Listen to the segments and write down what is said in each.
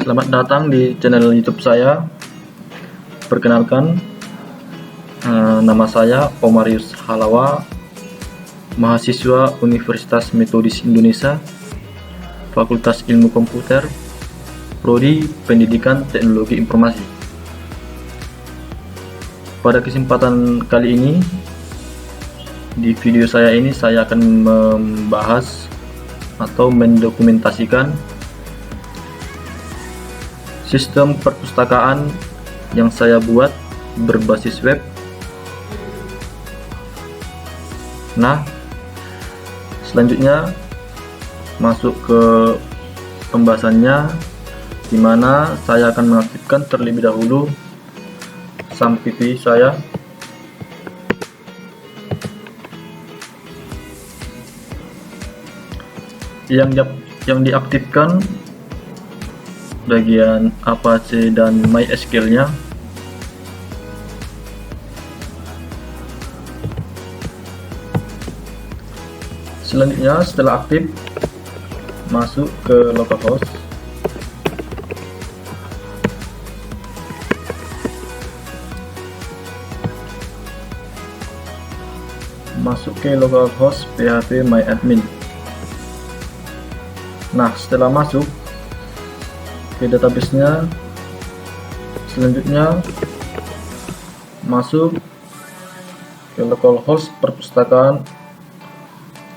Selamat datang di channel YouTube saya. Perkenalkan, nama saya Omarius Halawa, mahasiswa Universitas Metodis Indonesia, Fakultas Ilmu Komputer, Prodi Pendidikan Teknologi Informasi. Pada kesempatan kali ini, di video saya ini saya akan membahas atau mendokumentasikan sistem perpustakaan yang saya buat berbasis web. Nah, selanjutnya masuk ke pembahasannya, di mana saya akan mengaktifkan terlebih dahulu SAM-PP saya. Yang diaktifkan bagian Apache dan MySQL-nya. Selanjutnya, setelah aktif, masuk ke localhost. Masuk ke localhost phpMyAdmin. Nah, setelah masuk ke database-nya, selanjutnya masuk ke localhost perpustakaan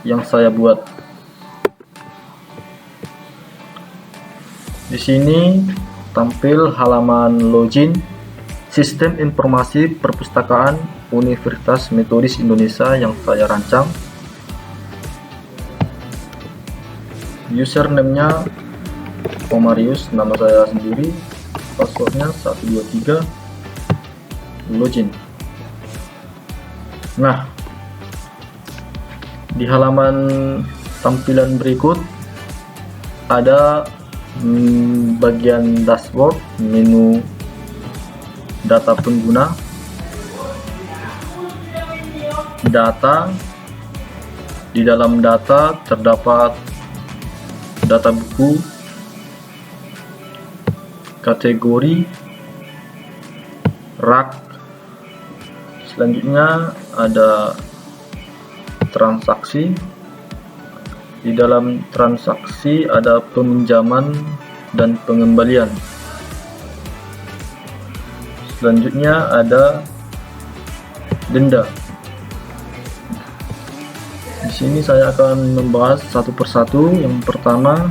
yang saya buat. Di sini tampil halaman login Sistem Informasi Perpustakaan Universitas Metodis Indonesia yang saya rancang. Username-nya Omarius, nama saya sendiri, passwordnya 123, login. Nah, di halaman tampilan berikut ada bagian dashboard, menu data pengguna, data. Di dalam data terdapat data buku, kategori, rak. Selanjutnya ada transaksi. Di dalam transaksi ada peminjaman dan pengembalian. Selanjutnya ada denda. Di sini saya akan membahas satu persatu. Yang pertama,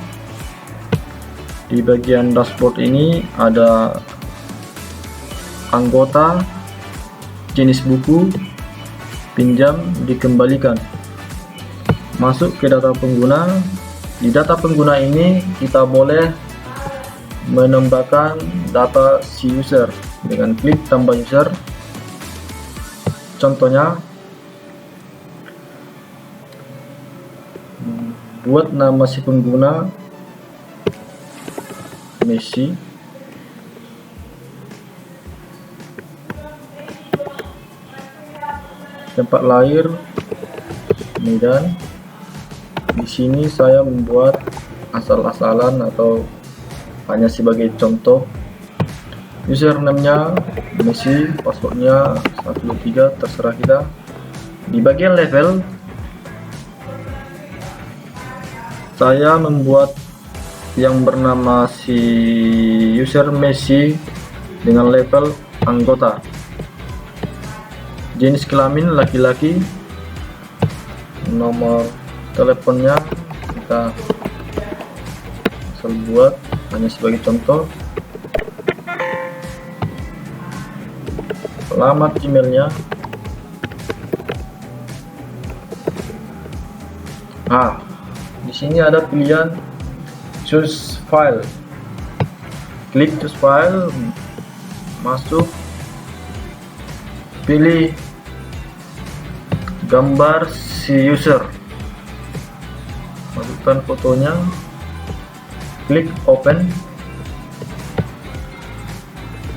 di bagian dashboard ini ada anggota, jenis buku, pinjam, dikembalikan. Masuk ke data pengguna. Di data pengguna ini kita boleh menambahkan data si user dengan klik tambah user. Contohnya, buat nama si pengguna Messi. Tempat lahir Medan. Di sini saya membuat asal-asalan atau hanya sebagai contoh. Username-nya Messi, passwordnya 123, terserah kita. Di bagian level, saya membuat yang bernama si user Messi dengan level anggota. Jenis kelamin laki-laki. Nomor teleponnya kita asal buat hanya sebagai contoh. Alamat emailnya. Di sini ada pilihan choose file. Klik choose file, masuk, pilih gambar si user, masukkan fotonya, klik open.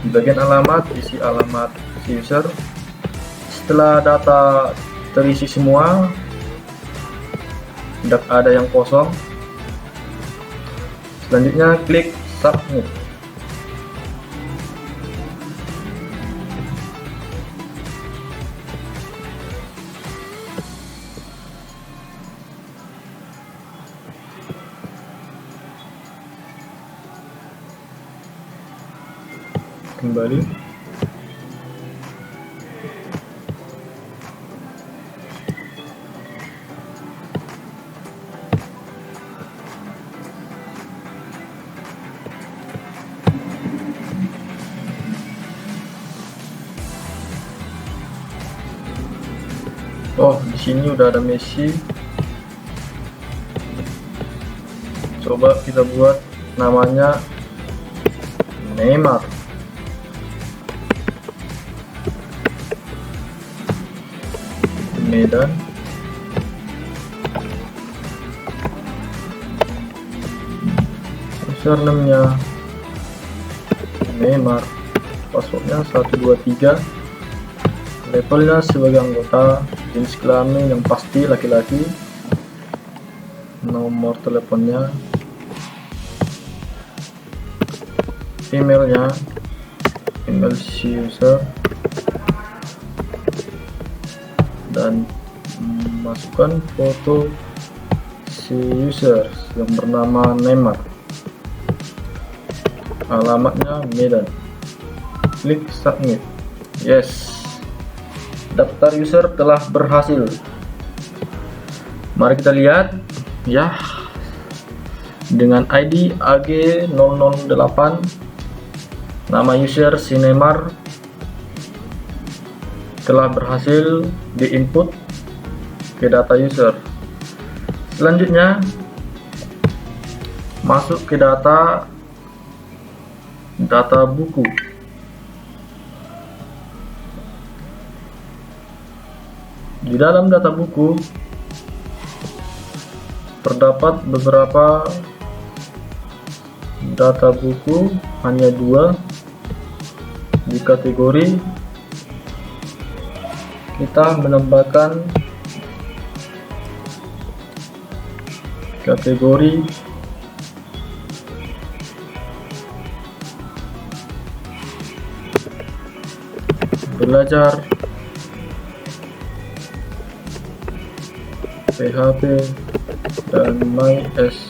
Di bagian alamat, isi alamat si user. Setelah data terisi semua, tidak ada yang kosong, Selanjutnya klik submit. kembali. Oh, di sini udah ada Messi. Coba kita buat namanya Neymar. Medan. Username-nya Neymar. Passwordnya 123. Levelnya sebagai anggota. Jenis kelamin yang pasti laki-laki. Nomor teleponnya, emailnya, email si user, dan masukkan foto si user yang bernama Neymar. Alamatnya Medan. Klik submit. Yes, daftar user telah berhasil. Mari kita lihat ya, dengan ID AG008, nama user si Neymar telah berhasil diinput ke data user. Selanjutnya masuk ke data buku. Di dalam data buku terdapat beberapa data buku, hanya 2 di kategori. Kita menambahkan kategori belajar PHP dan MySQL.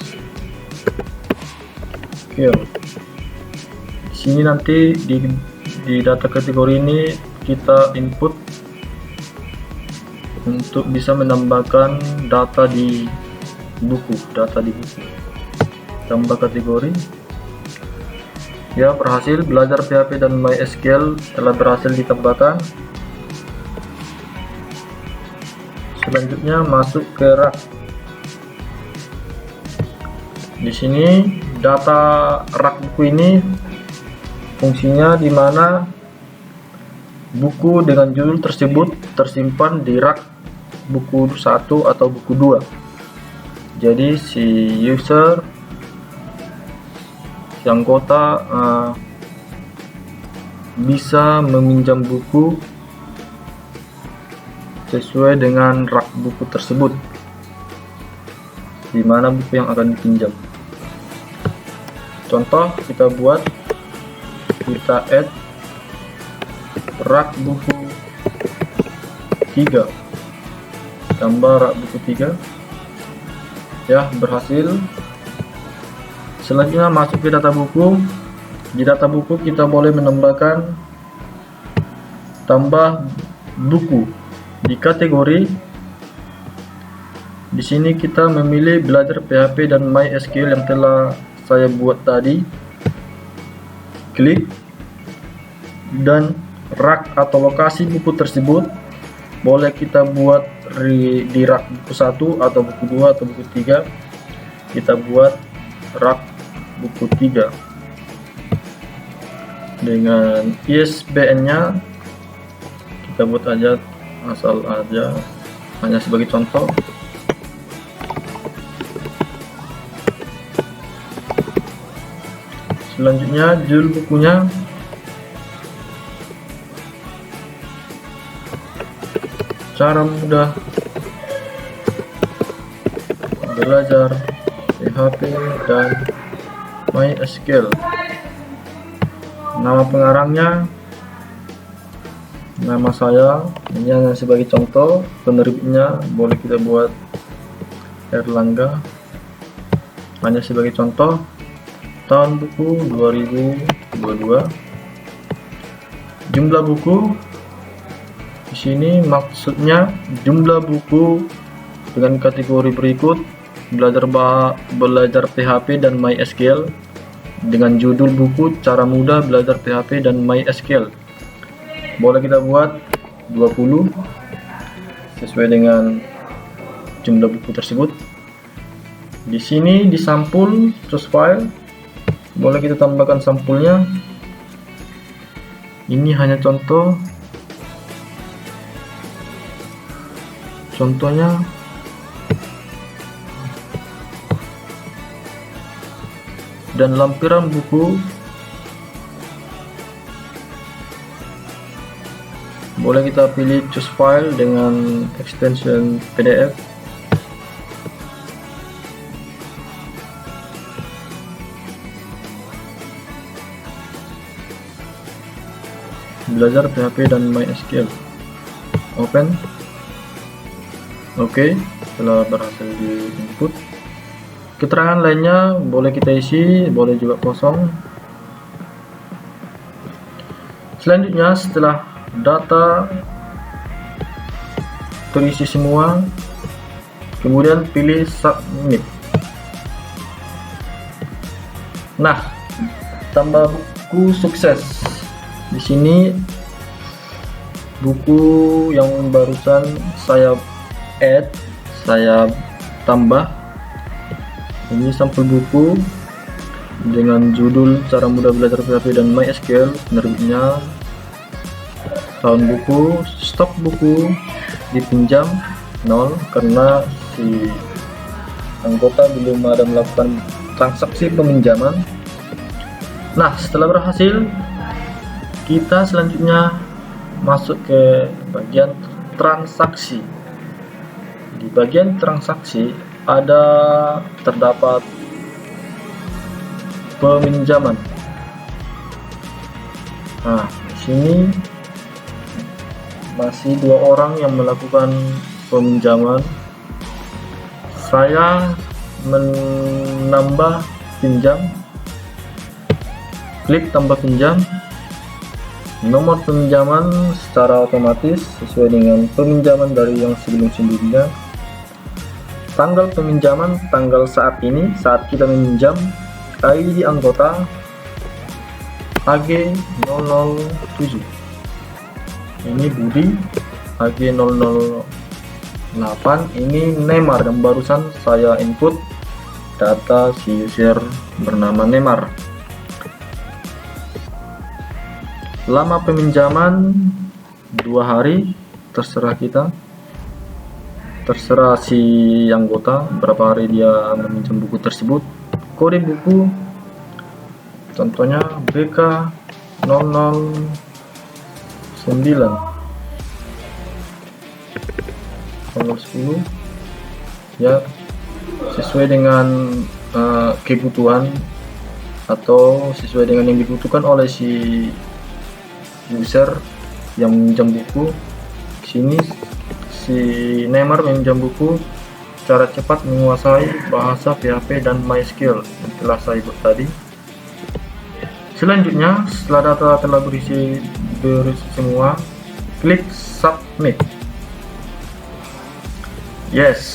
Di sini nanti di data kategori ini kita input untuk bisa menambahkan data di buku. Tambah kategori. Ya, berhasil. Belajar PHP dan MySQL telah berhasil ditambahkan. Selanjutnya masuk ke rak. Di sini data rak buku ini fungsinya di mana buku dengan judul tersebut tersimpan di rak buku 1 atau buku 2. Jadi si user, si anggota bisa meminjam buku sesuai dengan rak buku tersebut, di mana buku yang akan dipinjam. Contoh kita buat, kita add rak buku 3, tambah rak buku 3. Ya, berhasil. Selanjutnya masuk ke data buku. Di data buku kita boleh menambahkan tambah buku. Di kategori, di sini kita memilih belajar PHP dan MySQL yang telah saya buat tadi. Klik, dan rak atau lokasi buku tersebut boleh kita buat di rak buku 1 atau buku 2 atau buku 3. Kita buat rak buku 3 dengan ISBN-nya kita buat aja, asal aja, hanya sebagai contoh. Selanjutnya judul bukunya, cara mudah belajar PHP dan MySQL. Nama pengarangnya, nama saya, ini hanya sebagai contoh. Penerbitnya boleh kita buat Erlangga, hanya sebagai contoh. Tahun buku 2022. jumlah buku di sini maksudnya jumlah buku dengan kategori berikut: belajar PHP dan MySQL, dengan judul buku cara mudah belajar PHP dan MySQL. Boleh kita buat 20 sesuai dengan jumlah buku tersebut. Di sini di sampul choose file boleh kita tambahkan sampulnya. Ini hanya contohnya dan lampiran buku boleh kita pilih choose file dengan extension PDF. Belajar PHP dan MySQL. Open. Oke, setelah berhasil di input, keterangan lainnya boleh kita isi, boleh juga kosong. Selanjutnya, setelah data terisi semua, kemudian pilih submit. Nah, tambah buku sukses. Di sini buku yang barusan saya tambah. Ini sampul buku dengan judul cara mudah belajar PHP dan MySQL, penerbitnya, tahun buku, stok buku dipinjam 0 karena si anggota belum ada melakukan transaksi peminjaman. Nah, setelah berhasil, kita selanjutnya masuk ke bagian transaksi. Di bagian transaksi terdapat peminjaman. Nah, di sini masih 2 orang yang melakukan peminjaman. Saya menambah pinjam, klik tambah pinjam. Nomor peminjaman secara otomatis sesuai dengan peminjaman dari yang sebelum-sebelumnya. Tanggal peminjaman, tanggal saat ini, saat kita meminjam. ID anggota AG007. Ini Budi, AG008. Ini Neymar yang barusan saya input data si user bernama Neymar. Lama peminjaman 2 hari, terserah kita, terserah si anggota berapa hari dia meminjam buku tersebut. Kode buku contohnya BK009 010 ya, sesuai dengan kebutuhan atau sesuai dengan yang dibutuhkan oleh si user yang meminjam buku. Di sini si Neymar meminjam buku cara cepat menguasai bahasa PHP dan MySQL yang telah saya buat tadi. Selanjutnya, setelah data telah berisi semua, klik submit. Yes,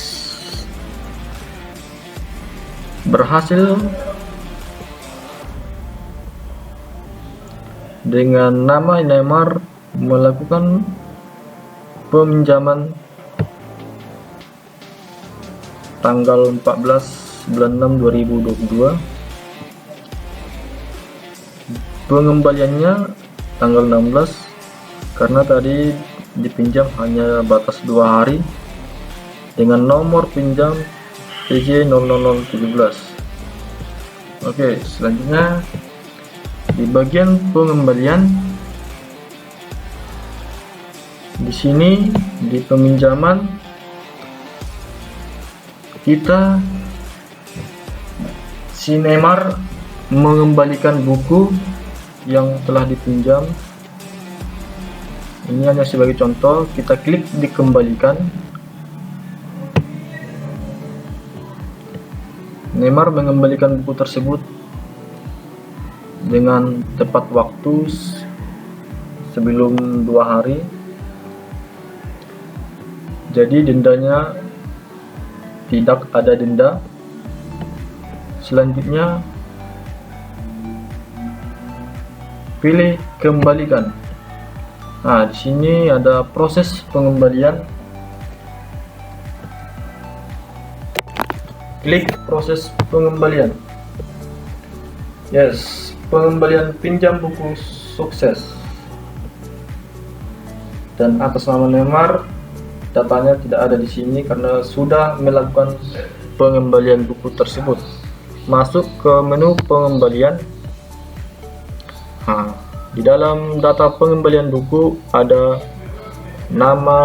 berhasil. Dengan nama Neymar melakukan peminjaman tanggal 14 bulan 6 2022. Pengembaliannya tanggal 16 karena tadi dipinjam hanya batas 2 hari dengan nomor pinjam PJ00017. Oke, selanjutnya di bagian pengembalian, di sini di peminjaman kita si Neymar mengembalikan buku yang telah dipinjam. Ini hanya sebagai contoh, kita klik dikembalikan. Neymar mengembalikan buku tersebut dengan tepat waktu sebelum 2 hari. Jadi dendanya tidak ada denda. Selanjutnya pilih kembalikan. Nah, di sini ada proses pengembalian. Klik proses pengembalian. Yes, pengembalian pinjam buku sukses. Dan atas nama Neymar, datanya tidak ada di sini karena sudah melakukan pengembalian buku tersebut. Masuk ke menu pengembalian. Nah, di dalam data pengembalian buku ada nama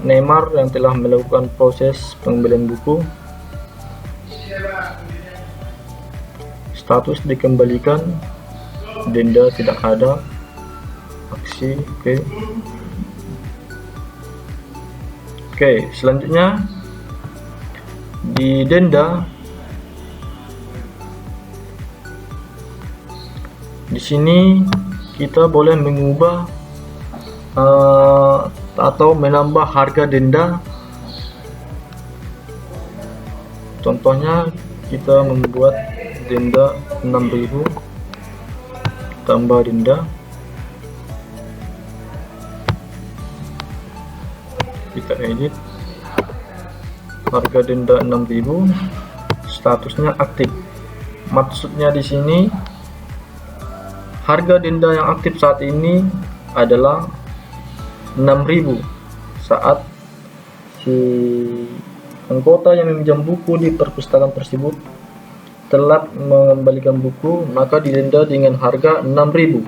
Neymar yang telah melakukan proses pengembalian buku. Status dikembalikan, denda tidak ada, aksi, Oke, selanjutnya di denda, di sini kita boleh mengubah atau menambah harga denda. Contohnya kita membuat denda 6.000 tambah denda, kita edit, harga denda 6.000, statusnya aktif. Maksudnya di sini harga denda yang aktif saat ini adalah 6.000 saat si anggota yang meminjam buku di perpustakaan tersebut telat mengembalikan buku, maka didenda dengan harga 6.000,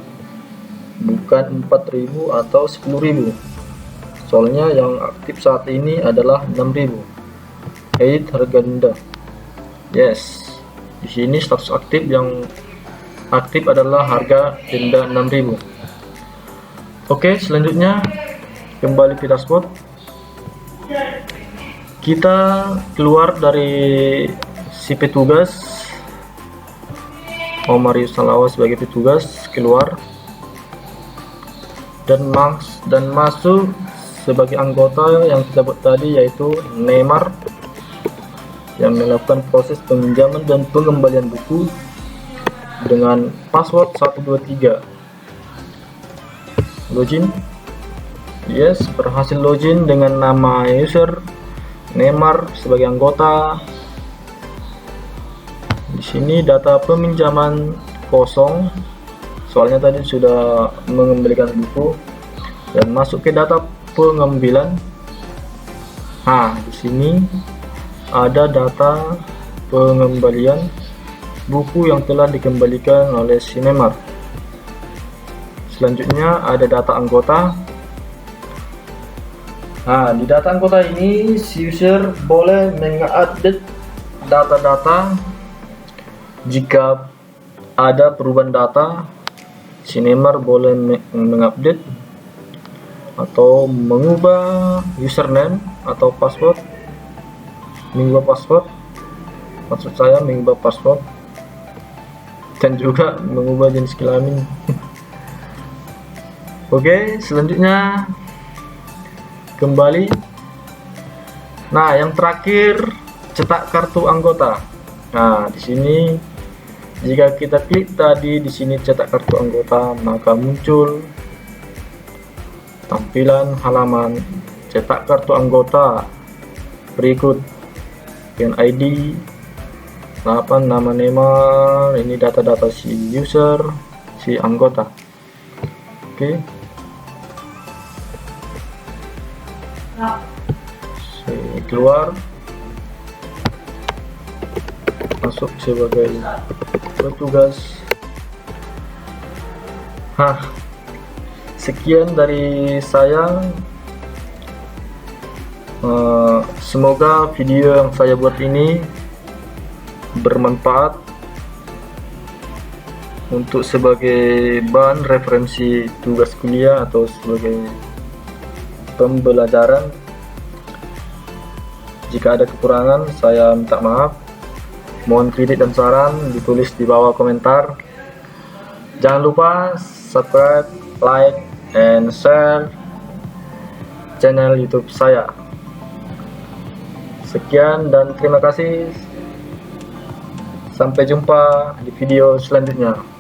bukan 4.000 atau 10.000. Soalnya yang aktif saat ini adalah 6.000. Edit harga denda. Yes, di sini status aktif yang aktif adalah harga denda 6.000. Oke, selanjutnya kembali ke dashboard. Kita keluar dari si petugas, Marius Salawa sebagai petugas, keluar dan masuk sebagai anggota yang kita buat tadi, yaitu Neymar yang melakukan proses peminjaman dan pengembalian buku dengan password 123. Login. Yes, berhasil login dengan nama user Neymar sebagai anggota. Di sini data peminjaman kosong, soalnya tadi sudah mengembalikan buku, dan masuk ke data pengambilan. Nah, di sini ada data pengembalian buku yang telah dikembalikan oleh si Neymar. Selanjutnya ada data anggota. Nah, di data anggota ini si user boleh mengupdate data-data. Jika ada perubahan data, si Neymar boleh mengupdate atau mengubah username atau password, maksud saya mengubah password, dan juga mengubah jenis kelamin. Oke, selanjutnya kembali. Nah, yang terakhir cetak kartu anggota. Nah, di sini jika kita klik tadi di sini cetak kartu anggota, maka muncul tampilan halaman cetak kartu anggota berikut dengan ID 8, nama Neymar, ini data-data si user, si anggota. Oke. Keluar, masuk sebagai petugas. Sekian dari saya. Semoga video yang saya buat ini bermanfaat untuk sebagai bahan referensi tugas kuliah atau sebagai pembelajaran. Jika ada kekurangan, saya minta maaf. Mohon kritik dan saran ditulis di bawah komentar. Jangan lupa subscribe, like, and share channel YouTube saya. Sekian dan terima kasih. Sampai jumpa di video selanjutnya.